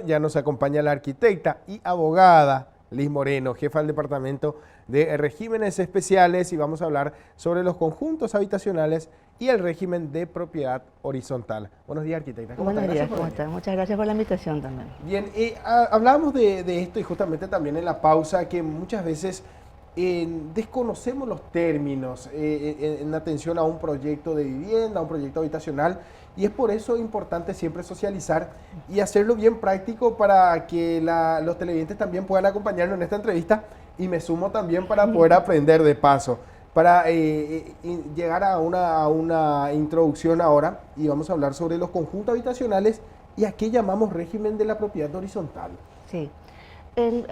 Ya nos acompaña la arquitecta y abogada Liz Moreno, jefa del Departamento de Regímenes Especiales, y vamos a hablar sobre los conjuntos habitacionales y el régimen de propiedad horizontal. Buenos días, arquitecta. ¿Cómo está? Buenos días, ¿cómo está? Muchas gracias por la invitación también. Bien, hablábamos de esto y justamente también en la pausa que muchas veces desconocemos los términos en atención a un proyecto de vivienda, a un proyecto habitacional, y es por eso importante siempre socializar y hacerlo bien práctico para que los televidentes también puedan acompañarnos en esta entrevista, y me sumo también para poder aprender de paso. Para llegar a una introducción ahora, y vamos a hablar sobre los conjuntos habitacionales y a qué llamamos régimen de la propiedad horizontal. Sí.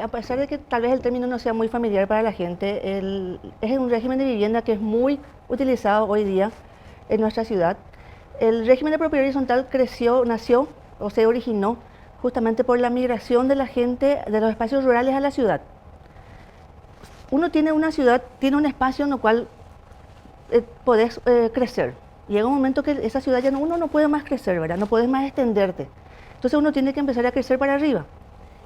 A pesar de que tal vez el término no sea muy familiar para la gente, es un régimen de vivienda que es muy utilizado hoy día en nuestra ciudad. El régimen de propiedad horizontal nació o se originó justamente por la migración de la gente de los espacios rurales a la ciudad. Uno tiene una ciudad, tiene un espacio en el cual podés crecer. Llega un momento que esa ciudad ya uno no puede más crecer, ¿verdad? No puedes más extenderte. Entonces uno tiene que empezar a crecer para arriba.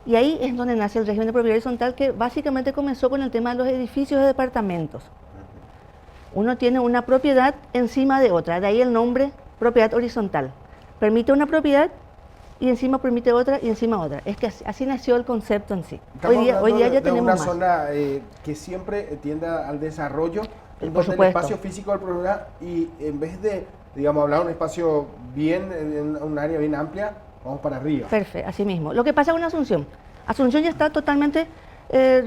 Y ahí es donde nace el régimen de propiedad horizontal, que básicamente comenzó con el tema de los edificios de departamentos. Uno tiene una propiedad encima de otra, de ahí el nombre propiedad horizontal. Permite una propiedad y encima permite otra y encima otra. Es que así nació el concepto en sí. Hoy día ya tenemos una más. zona que siempre tiende al desarrollo, Por donde supuesto. el espacio físico del problema, y en vez de, digamos, hablar de un espacio bien, en un área bien amplia, vamos para arriba. Perfecto, así mismo. Lo que pasa con Asunción. Asunción ya está totalmente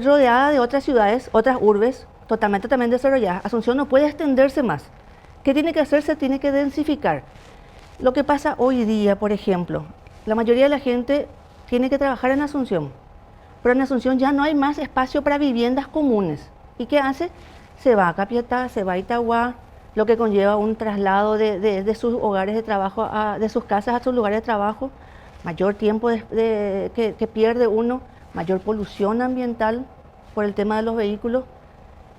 rodeada de otras ciudades, otras urbes, totalmente también desarrolladas. Asunción no puede extenderse más. ¿Qué tiene que hacer? Se tiene que densificar. Lo que pasa hoy día, por ejemplo, la mayoría de la gente tiene que trabajar en Asunción, pero en Asunción ya no hay más espacio para viviendas comunes. ¿Y qué hace? Se va a Capiatá, se va a Itagua, lo que conlleva un traslado de sus hogares de trabajo, de sus casas a sus lugares de trabajo, mayor tiempo que pierde uno, mayor polución ambiental por el tema de los vehículos,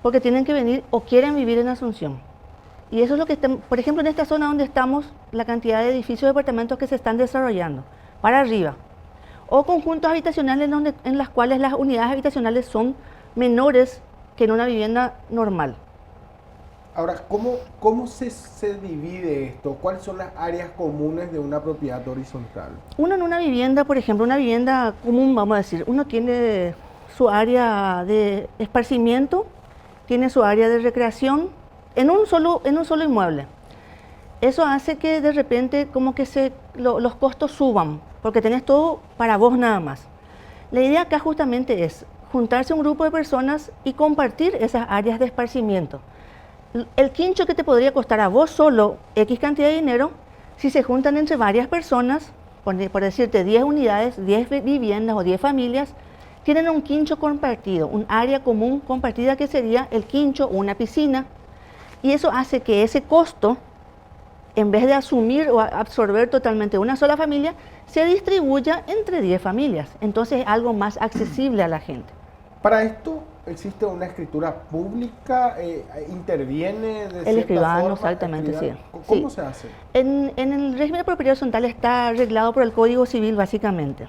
porque tienen que venir o quieren vivir en Asunción. Y eso es lo que, por ejemplo, en esta zona donde estamos, la cantidad de edificios de departamentos que se están desarrollando, para arriba, o conjuntos habitacionales en las cuales las unidades habitacionales son menores que en una vivienda normal. Ahora, ¿cómo se divide esto? ¿Cuáles son las áreas comunes de una propiedad horizontal? Uno en una vivienda, por ejemplo, una vivienda común, vamos a decir, uno tiene su área de esparcimiento, tiene su área de recreación en un solo inmueble. Eso hace que de repente como que los costos suban, porque tenés todo para vos nada más. La idea acá justamente es juntarse un grupo de personas y compartir esas áreas de esparcimiento. El quincho que te podría costar a vos solo X cantidad de dinero, si se juntan entre varias personas, por decirte 10 unidades, 10 viviendas o 10 familias, tienen un quincho compartido, un área común compartida que sería el quincho o una piscina, y eso hace que ese costo, en vez de asumir o absorber totalmente una sola familia, se distribuya entre 10 familias. Entonces es algo más accesible a la gente. Para esto, ¿existe una escritura pública? ¿Interviene de El escribano, forma? exactamente, sí. ¿Cómo se hace? En el régimen de propiedad horizontal está arreglado por el Código Civil, básicamente.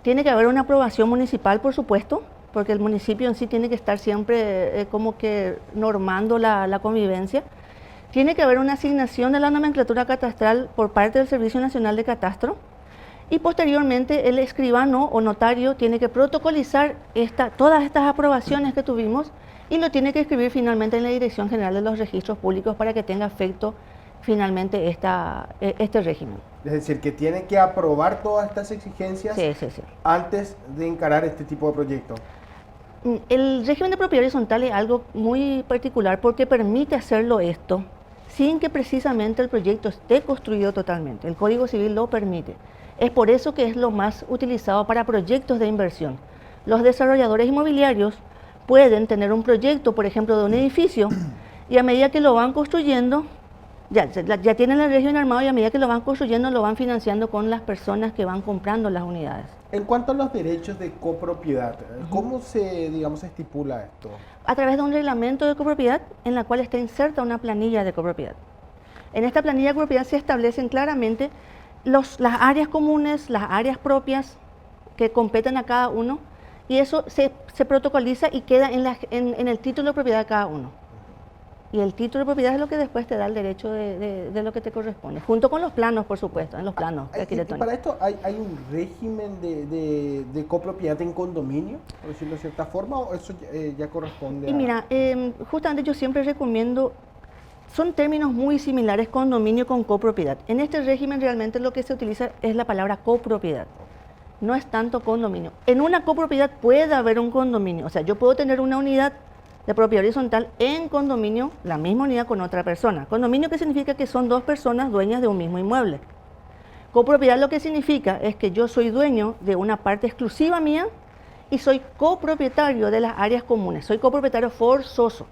Tiene que haber una aprobación municipal, por supuesto, porque el municipio en sí tiene que estar siempre como que normando la convivencia. Tiene que haber una asignación de la nomenclatura catastral por parte del Servicio Nacional de Catastro, y posteriormente el escribano o notario tiene que protocolizar todas estas aprobaciones que tuvimos y lo tiene que escribir finalmente en la Dirección General de los Registros Públicos para que tenga efecto finalmente este régimen. Es decir, que tiene que aprobar todas estas exigencias Sí. antes de encarar este tipo de proyecto. El régimen de propiedad horizontal es algo muy particular porque permite hacerlo esto sin que precisamente el proyecto esté construido totalmente. El Código Civil lo permite. Es por eso que es lo más utilizado para proyectos de inversión. Los desarrolladores inmobiliarios pueden tener un proyecto, por ejemplo, de un edificio, y a medida que lo van construyendo, ya tienen el régimen armado, y a medida que lo van construyendo, lo van financiando con las personas que van comprando las unidades. En cuanto a los derechos de copropiedad, ¿cómo se estipula esto? A través de un reglamento de copropiedad en la cual está inserta una planilla de copropiedad. En esta planilla de copropiedad se establecen claramente las áreas comunes, las áreas propias, que competen a cada uno, y eso se protocoliza y queda en el título de propiedad de cada uno. Y el título de propiedad es lo que después te da el derecho de lo que te corresponde, junto con los planos, por supuesto, en los planos arquitectónicos. ¿Para esto hay un régimen de copropiedad en condominio, por decirlo de cierta forma, o eso ya corresponde Y mira, justamente yo siempre recomiendo, son términos muy similares, condominio con copropiedad. En este régimen realmente lo que se utiliza es la palabra copropiedad, no es tanto condominio. En una copropiedad puede haber un condominio, o sea, yo puedo tener una unidad de propiedad horizontal en condominio, la misma unidad con otra persona. Condominio, que significa que son dos personas dueñas de un mismo inmueble. Copropiedad lo que significa es que yo soy dueño de una parte exclusiva mía y soy copropietario de las áreas comunes, soy copropietario forzoso.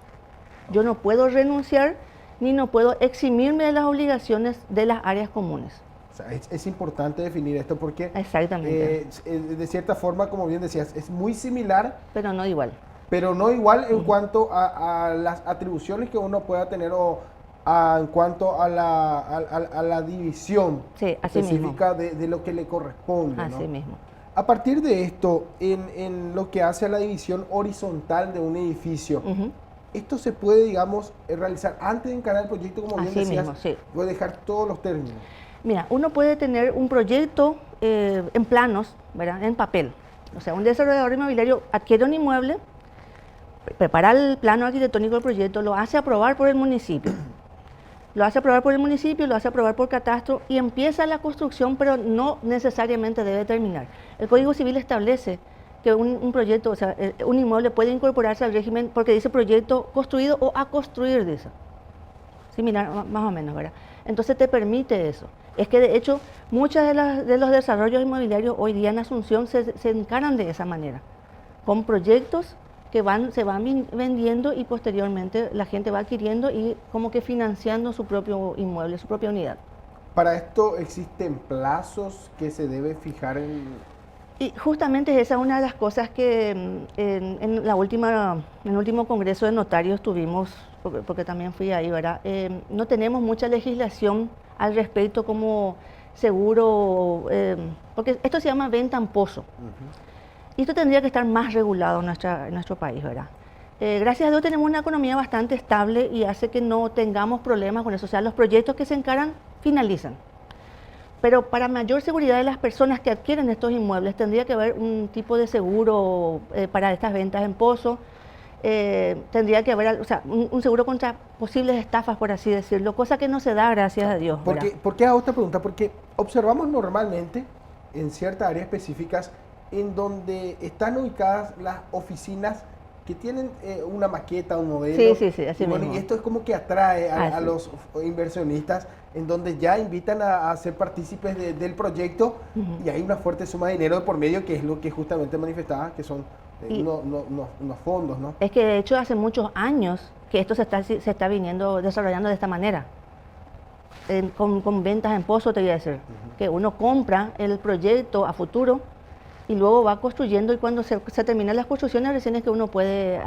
Yo no puedo renunciar ni no puedo eximirme de las obligaciones de las áreas comunes. O sea, es importante definir esto porque Exactamente. De cierta forma, como bien decías, es muy similar, Pero no igual. pero no igual en cuanto a las atribuciones que uno pueda tener o en cuanto a la división Sí, así específica de lo que le corresponde, ¿no? Así mismo. A partir de esto, en lo que hace a la división horizontal de un edificio, esto se puede, digamos, realizar antes de encarar el proyecto, como bien Así decías, mismo, sí. puede dejar todos los términos. Mira, uno puede tener un proyecto en planos, ¿verdad? En papel. O sea, un desarrollador inmobiliario adquiere un inmueble, prepara el plano arquitectónico del proyecto, lo hace aprobar por el municipio. Lo hace aprobar por el municipio, lo hace aprobar por catastro y empieza la construcción, pero no necesariamente debe terminar. El Código Civil establece que un proyecto, o sea, un inmueble puede incorporarse al régimen porque dice proyecto construido o a construir, dice. Similar, más o menos, ¿verdad? Entonces te permite eso. Es que de hecho muchos de los desarrollos inmobiliarios hoy día en Asunción se encaran de esa manera, con proyectos que se van vendiendo y posteriormente la gente va adquiriendo y como que financiando su propio inmueble, su propia unidad. Para esto existen plazos que se debe fijar Y justamente esa es una de las cosas que en el último congreso de notarios tuvimos, porque también fui ahí, ¿verdad? No tenemos mucha legislación al respecto como seguro, porque esto se llama venta en pozo. Y esto tendría que estar más regulado en nuestro país, ¿verdad? Gracias a Dios tenemos una economía bastante estable y hace que no tengamos problemas con eso. O sea, los proyectos que se encaran finalizan. Pero para mayor seguridad de las personas que adquieren estos inmuebles, tendría que haber un tipo de seguro para estas ventas en pozo. Tendría que haber, o sea, un seguro contra posibles estafas, por así decirlo, cosa que no se da, gracias a Dios. ¿Por qué hago esta pregunta? Porque observamos normalmente en ciertas áreas específicas en donde están ubicadas las oficinas que tienen una maqueta, un modelo. Sí, así mismo. Y esto es como que atrae a los inversionistas, en donde ya invitan a ser partícipes del proyecto y hay una fuerte suma de dinero de por medio, que es lo que justamente manifestaba, que son unos fondos, ¿no? Es que de hecho hace muchos años que esto se está viniendo desarrollando de esta manera. Con ventas en pozo, te voy a decir, que uno compra el proyecto a futuro y luego va construyendo y cuando se terminan las construcciones recién es que uno puede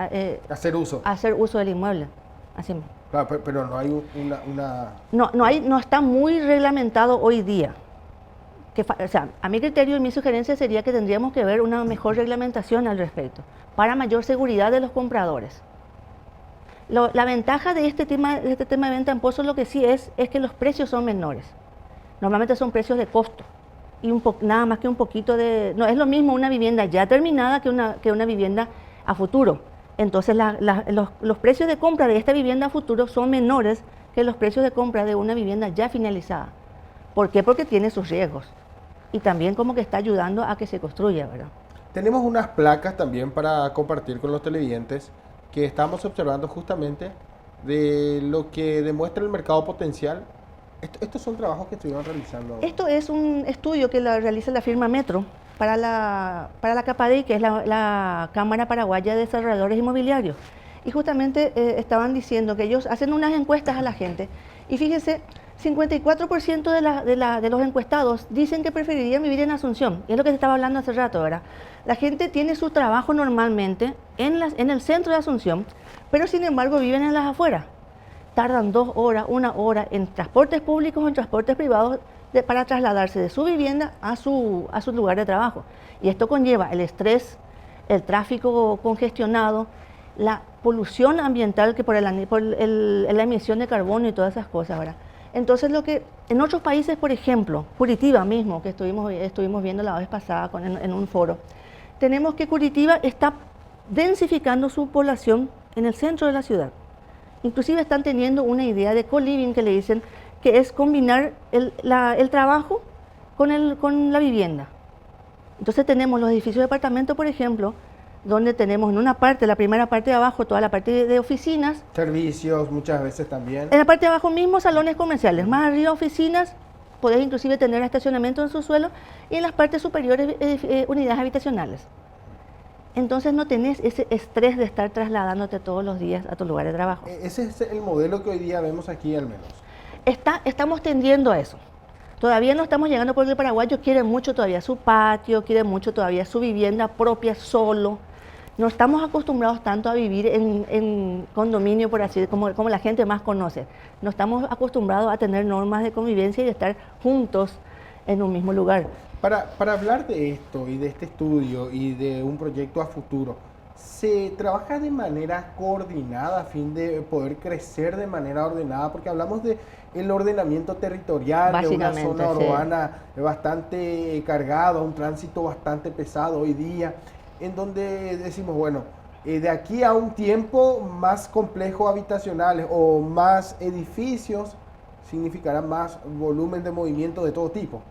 hacer uso del inmueble. Así mismo. Claro, pero no hay una... No está muy reglamentado hoy día. O sea, a mi criterio y mi sugerencia sería que tendríamos que ver una mejor reglamentación al respecto, para mayor seguridad de los compradores. La ventaja de este tema de venta en pozo, lo que sí es que los precios son menores. Normalmente son precios de costo. Y nada más que un poquito de... No es lo mismo una vivienda ya terminada que una vivienda a futuro. Entonces los precios de compra de esta vivienda a futuro son menores que los precios de compra de una vivienda ya finalizada. ¿Por qué? Porque tiene sus riesgos. Y también como que está ayudando a que se construya, ¿verdad? Tenemos unas placas también para compartir con los televidentes que estamos observando justamente de lo que demuestra el mercado potencial. Estos son trabajos que estuvieron realizando. Esto es un estudio que realiza la firma Metro para la CAPADI, que es la Cámara Paraguaya de Desarrolladores Inmobiliarios. Y justamente estaban diciendo que ellos hacen unas encuestas a la gente. Y fíjense, 54% de los encuestados dicen que preferirían vivir en Asunción. Y es lo que se estaba hablando hace rato, ¿verdad? La gente tiene su trabajo normalmente en el centro de Asunción, pero sin embargo viven en las afueras. Tardan 2 horas, 1 hora en transportes públicos o en transportes privados para trasladarse de su vivienda a su lugar de trabajo. Y esto conlleva el estrés, el tráfico congestionado, la polución ambiental que por la emisión de carbono y todas esas cosas, ¿verdad? Entonces, lo que en otros países, por ejemplo, Curitiba mismo, que estuvimos viendo la vez pasada en un foro, tenemos que Curitiba está densificando su población en el centro de la ciudad. Inclusive están teniendo una idea de co-living que le dicen, que es combinar el trabajo con la vivienda. Entonces tenemos los edificios de departamento, por ejemplo, donde tenemos en una parte, la primera parte de abajo, toda la parte de oficinas. Servicios muchas veces también. En la parte de abajo mismo salones comerciales, más arriba oficinas, podés inclusive tener estacionamiento en su suelo, y en las partes superiores unidades habitacionales. Entonces no tenés ese estrés de estar trasladándote todos los días a tu lugar de trabajo. Ese es el modelo que hoy día vemos aquí al menos. Estamos tendiendo a eso. Todavía no estamos llegando porque el paraguayo quiere mucho todavía su patio, quiere mucho todavía su vivienda propia solo. No estamos acostumbrados tanto a vivir en condominio, por así como la gente más conoce. No estamos acostumbrados a tener normas de convivencia y de estar juntos en un mismo lugar. Para hablar de esto y de este estudio y de un proyecto a futuro, ¿se trabaja de manera coordinada a fin de poder crecer de manera ordenada? Porque hablamos de el ordenamiento territorial de una zona urbana bastante cargada, un tránsito bastante pesado hoy día, en donde decimos, bueno, de aquí a un tiempo más complejos habitacionales o más edificios significará más volumen de movimiento de todo tipo.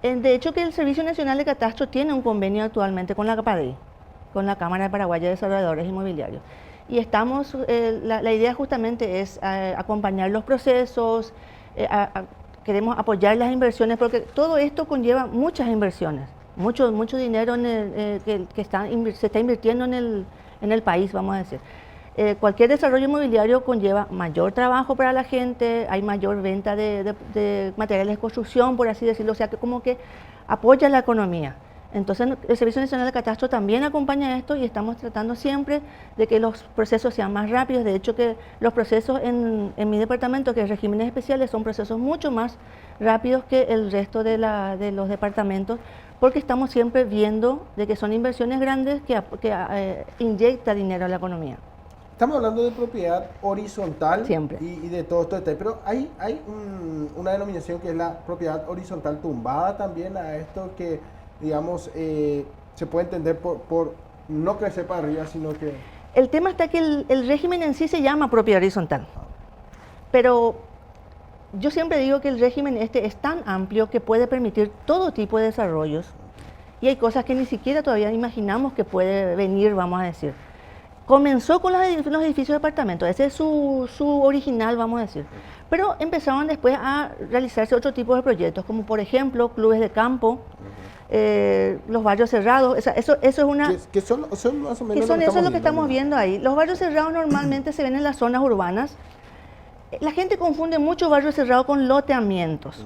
De hecho, que el Servicio Nacional de Catastro tiene un convenio actualmente con la CAPADI, con la Cámara Paraguaya de Desarrolladores Inmobiliarios. Y estamos, la idea justamente es acompañar los procesos, queremos apoyar las inversiones, porque todo esto conlleva muchas inversiones, mucho dinero que se está invirtiendo en el país, vamos a decir. Cualquier desarrollo inmobiliario conlleva mayor trabajo para la gente, hay mayor venta de materiales de construcción, por así decirlo, o sea que como que apoya la economía. Entonces el Servicio Nacional de Catastro también acompaña esto y estamos tratando siempre de que los procesos sean más rápidos. De hecho, que los procesos en mi departamento, que es regímenes especiales, son procesos mucho más rápidos que el resto de los departamentos, porque estamos siempre viendo de que son inversiones grandes que inyecta dinero a la economía. Estamos hablando de propiedad horizontal siempre. Y de todo esto, pero hay una denominación que es la propiedad horizontal tumbada también a esto que, digamos, se puede entender por no crecer para arriba, sino que... El tema está que el régimen en sí se llama propiedad horizontal, pero yo siempre digo que el régimen este es tan amplio que puede permitir todo tipo de desarrollos y hay cosas que ni siquiera todavía imaginamos que puede venir, vamos a decir. Comenzó con los edificios de departamentos, ese es su original, vamos a decir. Pero empezaron después a realizarse otro tipo de proyectos, como por ejemplo clubes de campo, los barrios cerrados. Eso es una... ¿Qué son más o menos eso es lo que estamos viendo ahí. Los barrios cerrados normalmente se ven en las zonas urbanas. La gente confunde mucho barrio cerrado con loteamientos.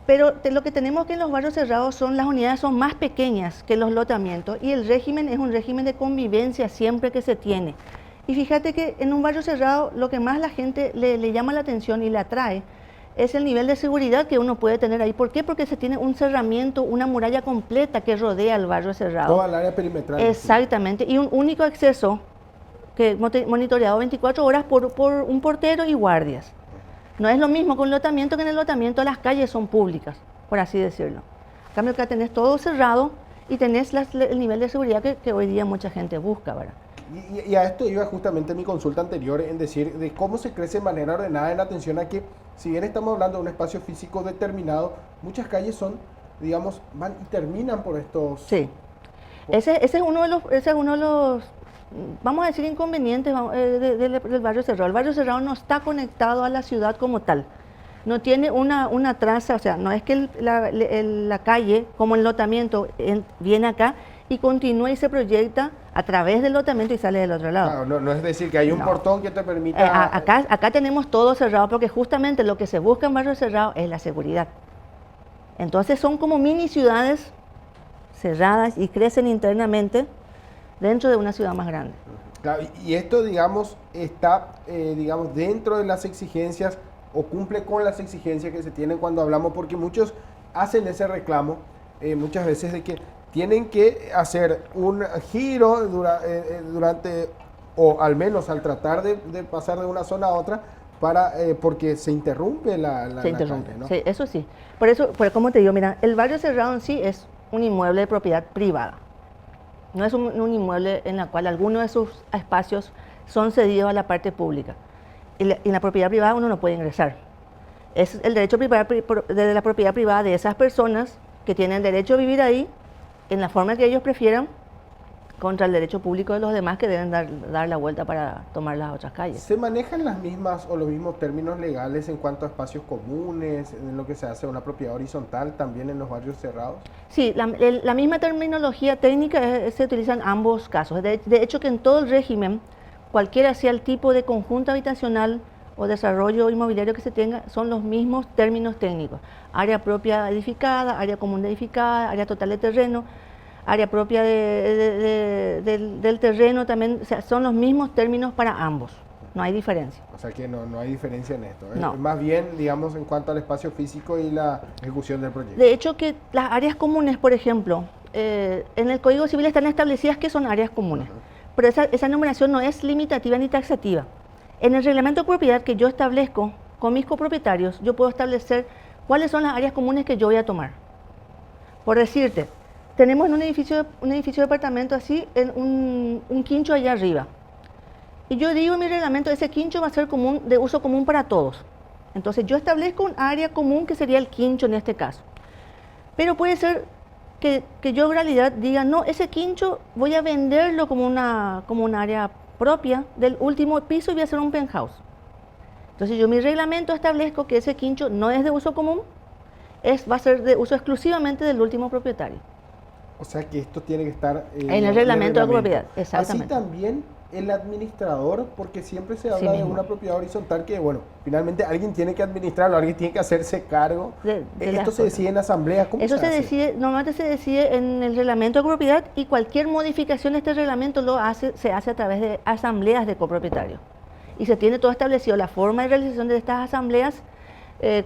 Pero lo que tenemos que en los barrios cerrados las unidades son más pequeñas que los loteamientos y el régimen es un régimen de convivencia siempre que se tiene. Y fíjate que en un barrio cerrado lo que más la gente le llama la atención y le atrae es el nivel de seguridad que uno puede tener ahí. ¿Por qué? Porque se tiene un cerramiento, una muralla completa que rodea el barrio cerrado. Toda el área perimetral. Exactamente, y un único acceso que monitoreado 24 horas por un portero y guardias. No es lo mismo con el lotamiento, que en el lotamiento las calles son públicas, por así decirlo. En cambio acá tenés todo cerrado y tenés el nivel de seguridad que hoy día mucha gente busca, ¿verdad? Y a esto iba justamente mi consulta anterior, en decir de cómo se crece de manera ordenada en atención a que, si bien estamos hablando de un espacio físico determinado, muchas calles son, digamos, van y terminan por estos... Sí, ese es uno de los vamos a decir, inconvenientes del barrio cerrado. El barrio cerrado no está conectado a la ciudad como tal. No tiene una traza, o sea, no es que la calle, como el lotamiento, viene acá y continúa y se proyecta a través del lotamiento y sale del otro lado. Claro, no es decir que hay un portón que te permita... Acá tenemos todo cerrado porque justamente lo que se busca en barrio cerrado es la seguridad. Entonces son como mini ciudades cerradas y crecen internamente dentro de una ciudad más grande. Claro, y esto, digamos, está digamos, dentro de las exigencias o cumple con las exigencias que se tienen cuando hablamos, porque muchos hacen ese reclamo muchas veces de que tienen que hacer un giro durante, o al menos al tratar de pasar de una zona a otra, porque se interrumpe la interrumpe, calle, ¿no? sí, eso sí. Por eso, como te digo, mira, el barrio cerrado en sí es un inmueble de propiedad privada. No es un inmueble en el cual algunos de sus espacios son cedidos a la parte pública. Y en la propiedad privada uno no puede ingresar. Es el derecho de la propiedad privada de esas personas que tienen derecho a vivir ahí en la forma que ellos prefieran, contra el derecho público de los demás que deben dar la vuelta para tomar las otras calles. ¿Se manejan las mismas o los mismos términos legales en cuanto a espacios comunes, en lo que se hace una propiedad horizontal, también en los barrios cerrados? Sí, la misma terminología técnica se utiliza en ambos casos. De hecho, que en todo el régimen, cualquiera sea el tipo de conjunto habitacional o desarrollo inmobiliario que se tenga, son los mismos términos técnicos. Área propia edificada, área común edificada, área total de terreno, área propia del terreno también, o sea, son los mismos términos para ambos, no hay diferencia. O sea que no hay diferencia en esto, ¿eh? No. Más bien, digamos, en cuanto al espacio físico y la ejecución del proyecto. De hecho, que las áreas comunes, por ejemplo, en el Código Civil están establecidas que son áreas comunes, pero esa numeración no es limitativa ni taxativa. En el reglamento de propiedad que yo establezco con mis copropietarios, yo puedo establecer cuáles son las áreas comunes que yo voy a tomar. Por decirte, tenemos en un edificio de apartamento así, en un quincho allá arriba. Y yo digo en mi reglamento, ese quincho va a ser de uso común para todos. Entonces yo establezco un área común que sería el quincho en este caso. Pero puede ser que yo en realidad diga, no, ese quincho voy a venderlo como un área propia del último piso y voy a hacer un penthouse. Entonces yo en mi reglamento establezco que ese quincho no es de uso común, va a ser de uso exclusivamente del último propietario. O sea que esto tiene que estar en el reglamento de propiedad, exactamente. Así también el administrador, porque siempre se habla Sí, de mismo. una propiedad horizontal que, bueno, finalmente alguien tiene que administrarlo, alguien tiene que hacerse cargo. De Esto se decide en asamblea, ¿cómo Eso se se hace? decide, normalmente se decide en el reglamento de propiedad, y cualquier modificación de este reglamento se hace a través de asambleas de copropietarios. Y se tiene todo establecido, la forma de realización de estas asambleas,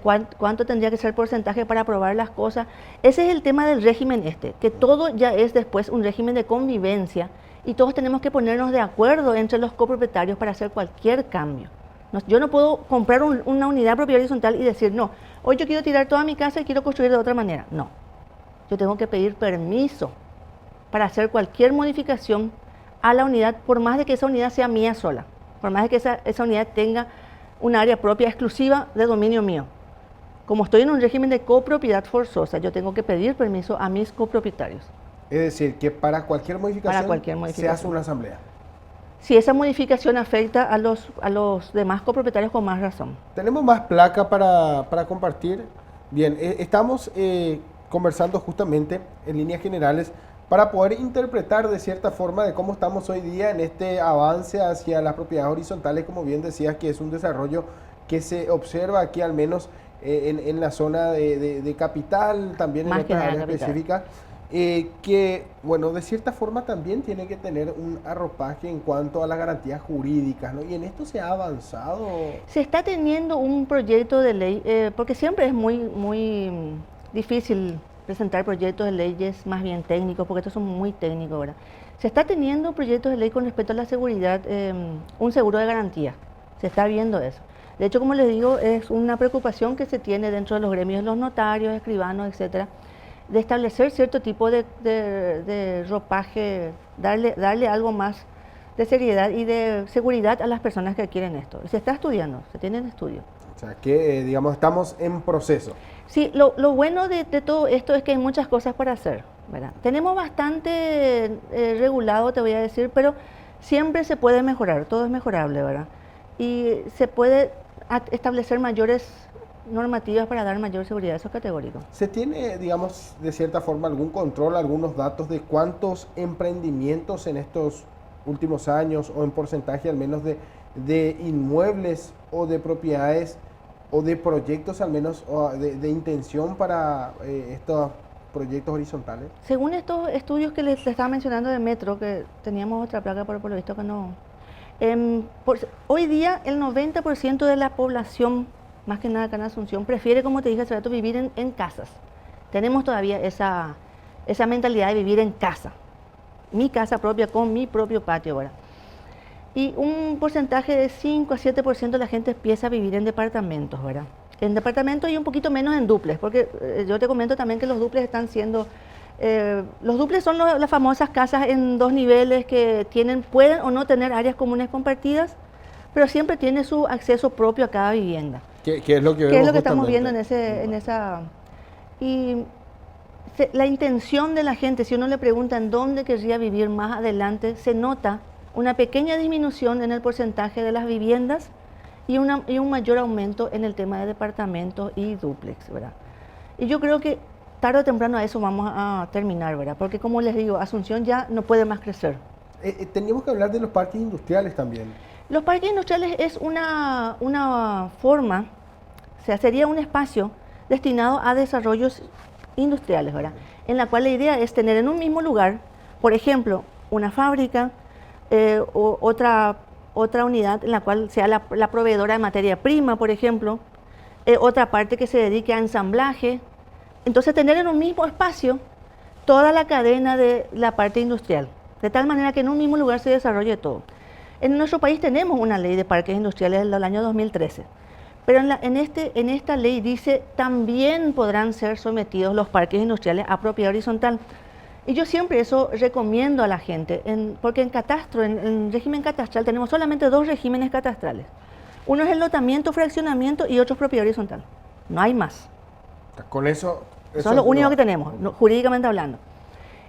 cuánto tendría que ser el porcentaje para aprobar las cosas. Ese es el tema del régimen que todo ya es después un régimen de convivencia, y todos tenemos que ponernos de acuerdo entre los copropietarios para hacer cualquier cambio. Yo no puedo comprar una unidad propiedad horizontal y decir, no, hoy yo quiero tirar toda mi casa y quiero construir de otra manera. No, yo tengo que pedir permiso para hacer cualquier modificación a la unidad, por más de que esa unidad sea mía sola, por más de que esa unidad tenga un área propia exclusiva de dominio mío. Como estoy en un régimen de copropiedad forzosa, yo tengo que pedir permiso a mis copropietarios. Es decir, que para cualquier modificación, se hace una asamblea. Si esa modificación afecta a los demás copropietarios, con más razón. Tenemos más placa para compartir. Bien, estamos conversando justamente en líneas generales para poder interpretar de cierta forma de cómo estamos hoy día en este avance hacia las propiedades horizontales, como bien decías, que es un desarrollo que se observa aquí al menos en la zona de capital, también en otras áreas específicas. Que, bueno, de cierta forma también tiene que tener un arropaje en cuanto a las garantías jurídicas, ¿no? Y en esto se ha avanzado. Se está teniendo un proyecto de ley, porque siempre es muy difícil presentar proyectos de leyes más bien técnicos, porque estos son muy técnicos ahora. Se está teniendo proyectos de ley con respecto a la seguridad, un seguro de garantía. Se está viendo eso. De hecho, como les digo, es una preocupación que se tiene dentro de los gremios de los notarios, escribanos, etcétera, de establecer cierto tipo de ropaje, darle algo más de seriedad y de seguridad a las personas que adquieren esto. Se está estudiando, se tiene en estudio. O sea que, digamos, estamos en proceso. Sí, lo bueno de todo esto es que hay muchas cosas para hacer, ¿verdad? Tenemos bastante regulado, te voy a decir, pero siempre se puede mejorar, todo es mejorable, ¿verdad? Y se puede establecer mayores normativas para dar mayor seguridad, eso es categórico. ¿Se tiene, digamos, de cierta forma algún control, algunos datos de cuántos emprendimientos en estos últimos años, o en porcentaje al menos de inmuebles o de propiedades o de proyectos al menos de intención para estos proyectos horizontales? Según estos estudios que les estaba mencionando de Metro, que teníamos otra placa, pero por lo visto que no. Hoy día el 90% de la población más que nada acá en Asunción, prefiere, como te dije hace rato, vivir en casas. Tenemos todavía esa mentalidad de vivir en casa. Mi casa propia con mi propio patio, ¿verdad? Y un porcentaje de 5 a 7% de la gente empieza a vivir en departamentos, ¿verdad? En departamentos y un poquito menos en dúplex, porque yo te comento también que los dúplex están siendo... los dúplex son las famosas casas en 2 niveles que pueden o no tener áreas comunes compartidas, pero siempre tiene su acceso propio a cada vivienda. ¿Qué es lo que vemos ¿Qué es lo que estamos justamente? viendo en esa... Y la intención de la gente, si uno le pregunta en dónde querría vivir más adelante, se nota una pequeña disminución en el porcentaje de las viviendas y un mayor aumento en el tema de departamentos y dúplex, ¿verdad? Y yo creo que tarde o temprano a eso vamos a terminar, ¿verdad? Porque como les digo, Asunción ya no puede más crecer. Teníamos que hablar de los parques industriales también. Los parques industriales es una forma, o sea, sería un espacio destinado a desarrollos industriales, ¿verdad? En la cual la idea es tener en un mismo lugar, por ejemplo, una fábrica, o otra unidad en la cual sea la proveedora de materia prima, por ejemplo, otra parte que se dedique a ensamblaje. Entonces, tener en un mismo espacio toda la cadena de la parte industrial, de tal manera que en un mismo lugar se desarrolle todo. En nuestro país tenemos una ley de parques industriales del año 2013, pero en esta ley dice también podrán ser sometidos los parques industriales a propiedad horizontal. Y yo siempre eso recomiendo a la gente, porque en catastro, en régimen catastral, tenemos solamente 2 regímenes catastrales. Uno es el lotamiento, fraccionamiento y otro es propiedad horizontal. No hay más. Con eso es lo único que tenemos, jurídicamente hablando.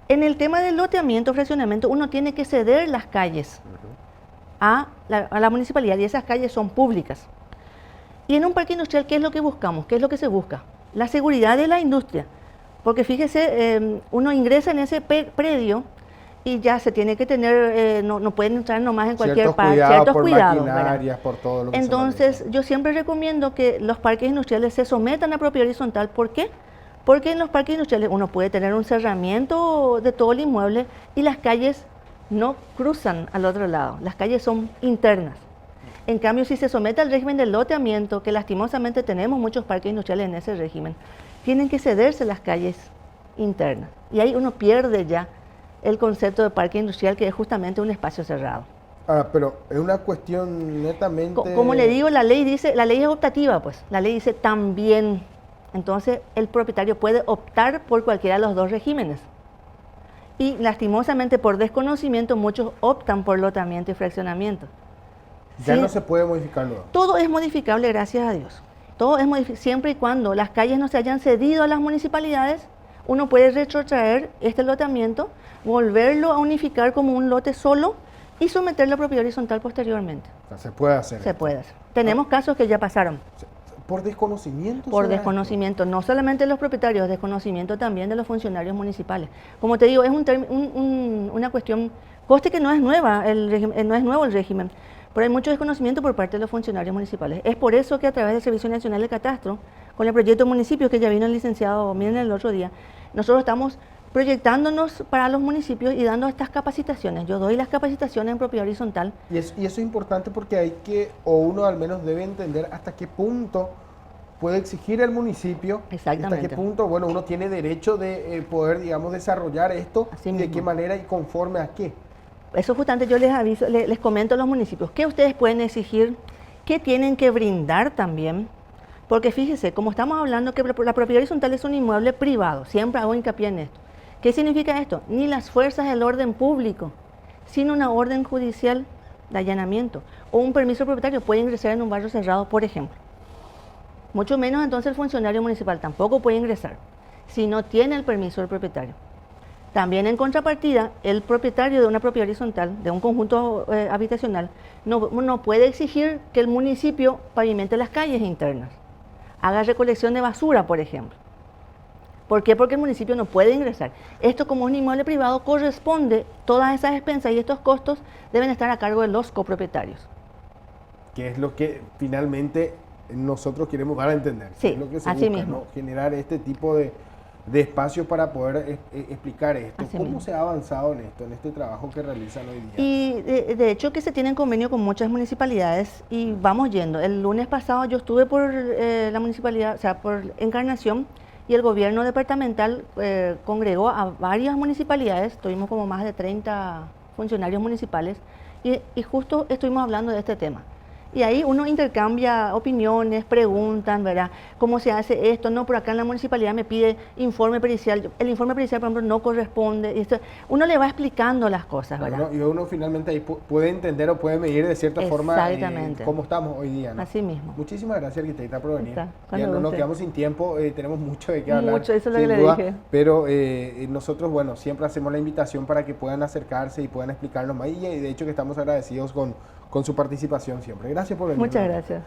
En el tema del loteamiento, fraccionamiento, uno tiene que ceder las calles a la municipalidad y esas calles son públicas. Y en un parque industrial, ¿qué es lo que buscamos? ¿Qué es lo que se busca? La seguridad de la industria. Porque fíjese, uno ingresa en ese predio y ya se tiene que tener, no pueden entrar nomás en cualquier parte, ciertos cuidados. Maquinarias, por todo lo que entonces, yo siempre recomiendo que los parques industriales se sometan a propiedad horizontal. ¿Por qué? Porque en los parques industriales uno puede tener un cerramiento de todo el inmueble y las calles no cruzan al otro lado, las calles son internas. En cambio, si se somete al régimen del loteamiento, que lastimosamente tenemos muchos parques industriales en ese régimen, tienen que cederse las calles internas. Y ahí uno pierde ya el concepto de parque industrial, que es justamente un espacio cerrado. Pero es una cuestión netamente... Como le digo, la ley es optativa, pues. La ley dice también. Entonces, el propietario puede optar por cualquiera de los 2 regímenes. Y lastimosamente, por desconocimiento, muchos optan por lotamiento y fraccionamiento. Ya no se puede modificarlo. Todo es modificable, gracias a Dios. Todo es modificable, siempre y cuando las calles no se hayan cedido a las municipalidades, uno puede retrotraer este lotamiento, volverlo a unificar como un lote solo y someterlo a propiedad horizontal posteriormente. O sea, se puede hacer. Se puede hacer. Tenemos casos que ya pasaron. ¿Por desconocimiento? Por desconocimiento, no solamente de los propietarios, desconocimiento también de los funcionarios municipales. Como te digo, es una cuestión, coste que no es nueva, no es nuevo el régimen, pero hay mucho desconocimiento por parte de los funcionarios municipales. Es por eso que a través del Servicio Nacional de Catastro, con el proyecto de municipios que ya vino el licenciado, miren el otro día, nosotros estamos proyectándonos para los municipios y dando estas capacitaciones. Yo doy las capacitaciones en propiedad horizontal. Y eso es importante porque hay que, o uno al menos debe entender hasta qué punto puede exigir el municipio. Exactamente. Hasta qué punto, bueno, uno tiene derecho de poder, digamos, desarrollar esto. Así y mismo. de qué manera y conforme a qué. Eso justamente yo les aviso, les comento a los municipios, ¿qué ustedes pueden exigir? ¿Qué tienen que brindar también? Porque fíjese, como estamos hablando que la propiedad horizontal es un inmueble privado, siempre hago hincapié en esto. ¿Qué significa esto? Ni las fuerzas del orden público, sin una orden judicial de allanamiento o un permiso propietario puede ingresar en un barrio cerrado, por ejemplo. Mucho menos entonces el funcionario municipal tampoco puede ingresar si no tiene el permiso del propietario. También en contrapartida, el propietario de una propiedad horizontal, de un conjunto habitacional, no puede exigir que el municipio pavimente las calles internas, haga recolección de basura, por ejemplo. ¿Por qué? Porque el municipio no puede ingresar. Esto, como es un inmueble privado, corresponde, todas esas expensas y estos costos deben estar a cargo de los copropietarios. Que es lo que finalmente nosotros queremos dar a entender. Sí, es lo que se así busca, mismo. ¿no? Generar este tipo de de espacios para poder explicar esto. Así ¿Cómo mismo. se ha avanzado en esto, en este trabajo que realizan hoy día? Y de hecho que se tienen convenio con muchas municipalidades y vamos yendo. El lunes pasado yo estuve por la municipalidad, o sea, por Encarnación, y el gobierno departamental congregó a varias municipalidades, tuvimos como más de 30 funcionarios municipales y justo estuvimos hablando de este tema. Y ahí uno intercambia opiniones, preguntan, ¿verdad? ¿Cómo se hace esto? No, por acá en la municipalidad me pide informe pericial. El informe pericial, por ejemplo, no corresponde. Y esto, uno le va explicando las cosas, ¿verdad? Y uno finalmente ahí puede entender o puede medir de cierta forma Exactamente. cómo estamos hoy día, ¿no? Así mismo. Muchísimas gracias, arquitecta, por venir. Está, Ya cuando no nos guste. quedamos sin tiempo, tenemos mucho de qué hablar. Mucho, eso es lo sin que le duda, dije. pero nosotros, bueno, siempre hacemos la invitación para que puedan acercarse y puedan explicarnos más. Y de hecho que estamos agradecidos con su participación siempre. Gracias por venir. Muchas gracias.